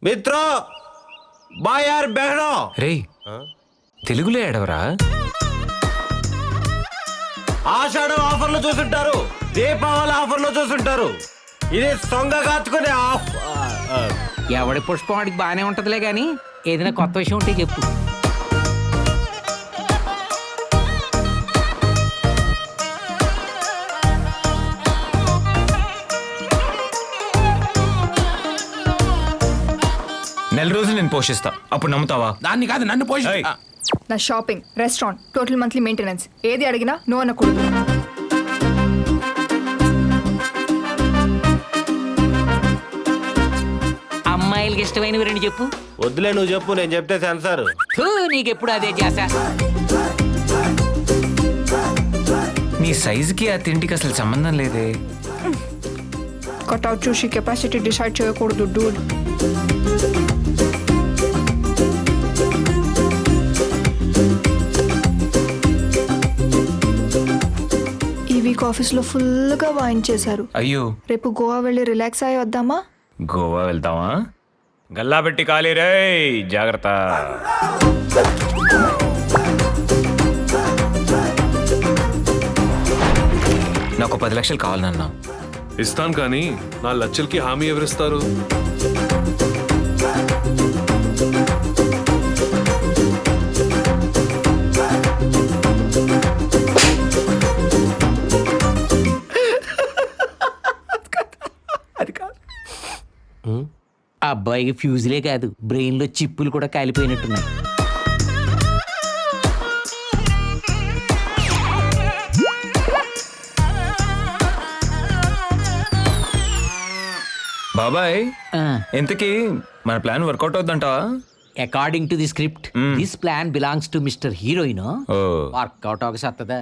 మిత్రో బాయార్ బెహనో రేయ్ తెలుగులో ఏడవరా? ఆషాఢం ఆఫర్లు చూసుంటారు, దీపావళి ఆఫర్లు చూసుంటారు. ఇది సొంగ కాచుకునే ఎవడి పుష్పం వాడికి బాగానే ఉంటదిలే గాని ఏదైనా కొత్త విషయం ఉంటే చెప్పు. నెల రోజులు నేను పోషిస్తా, అప్పుడు నమ్ముతావా? దాన్ని కాదు నన్ను పోషి. ఏయ్. నా shopping, restaurant, total monthly maintenance ఏది అడిగినా నో అనకూడదు. అమ్మాయిలకి ఇష్టమైనవి రెండు చెప్పు. వద్దులే, నువ్వు చెప్పు, నేను చెప్తే సెన్సార్. నీకెప్పుడు అదే చేసా. నీ సైజుకి ఆ తిండికి అసలు సంబంధం లేదే. కట్అవుట్ చూసి కెపాసిటీ డిసైడ్ చేయకూడదు డూడ్. ఈ వీక్ ఆఫీస్లో ఫుల్గా వాయించేశారు. అయ్యో, రేపు గోవా వెళ్ళి రిలాక్స్ అయ్యి వద్దామా? గోవా వెళ్తావా? గల్లా పెట్టి ఖాళీ రే, జాగ్రత్త. నాకు 10 లక్షలు కావాలన్నా. ఇస్తాను కానీ 4 లక్షలకి హామీ ఎవరిస్తారు? ఆ అబ్బాయికి ఫ్యూజులే కాదు, బ్రెయిన్ లో చిప్పులు కూడా కాలిపోయినట్టున్నాయి. బాబాయ్, ఇంతకీ మన ప్లాన్ వర్కౌట్ అవుద్దంటావా? According to the script this plan belongs to mister heroine. Workout ఒక సత్తదా.